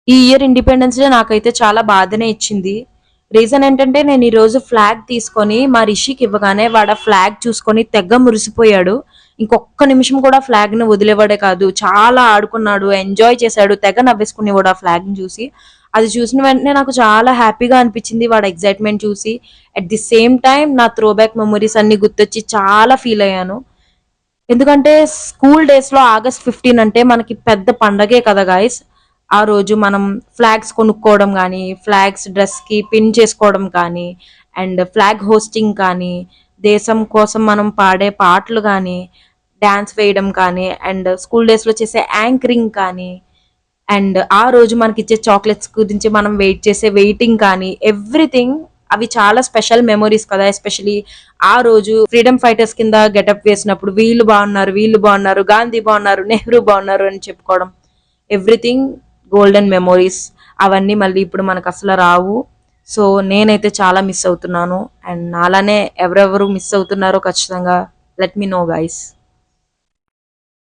ఈ year independence day నాకైతే చాలా బాధనే ఇచ్చింది. రీజన్ ఏంటంటే నేను ఈరోజు ఫ్లాగ్ తీసుకొని మా రిషికి ఇవ్వగానే వాడు ఆ ఫ్లాగ్ చూసుకొని తెగ మురిసిపోయాడు. ఇంకొక్క నిమిషం కూడా ఫ్లాగ్ ని వదిలేవాడే కాదు. చాలా ఆడుకున్నాడు, ఎంజాయ్ చేశాడు, తెగ నవ్వేసుకునేవాడు ఆ ఫ్లాగ్ ని చూసి. అది చూసిన వెంటనే నాకు చాలా హ్యాపీగా అనిపించింది వాడు ఎగ్జైట్మెంట్ చూసి. అట్ ది సేమ్ టైం నా త్రో బ్యాక్ మెమరీస్ అన్ని గుర్తొచ్చి చాలా ఫీల్ అయ్యాను. ఎందుకంటే స్కూల్ డేస్ లో August 15 అంటే మనకి పెద్ద పండగే కదా గాయస్. ఆ రోజు మనం ఫ్లాగ్స్ కొనుక్కోవడం కానీ, ఫ్లాగ్స్ డ్రెస్ కి పిన్ చేసుకోవడం కానీ, అండ్ ఫ్లాగ్ హోస్టింగ్ కానీ, దేశం కోసం మనం పాడే పాటలు కానీ, డాన్స్ వేయడం కానీ, అండ్ స్కూల్ డేస్ లో చేసే యాంకరింగ్ కానీ, అండ్ ఆ రోజు మనకి ఇచ్చే చాక్లెట్స్ గురించి మనం వెయిట్ చేసే వెయిటింగ్ కానీ, ఎవ్రీథింగ్ అవి చాలా స్పెషల్ మెమరీస్ కదా. ఎస్పెషలీ ఆ రోజు ఫ్రీడమ్ ఫైటర్స్ కింద గెటప్ వేసినప్పుడు వీళ్ళు బాగున్నారు, వీళ్ళు బాగున్నారు, గాంధీ బాగున్నారు, నెహ్రూ బాగున్నారు అని చెప్పుకోవడం, ఎవ్రీథింగ్ గోల్డెన్ మెమోరీస్. అవన్నీ మళ్ళీ ఇప్పుడు మనకు అసలు రావు. సో నేనైతే చాలా మిస్ అవుతున్నాను. అండ్ అలానే ఎవరెవరు మిస్ అవుతున్నారో ఖచ్చితంగా లెట్ మీ నో గైస్.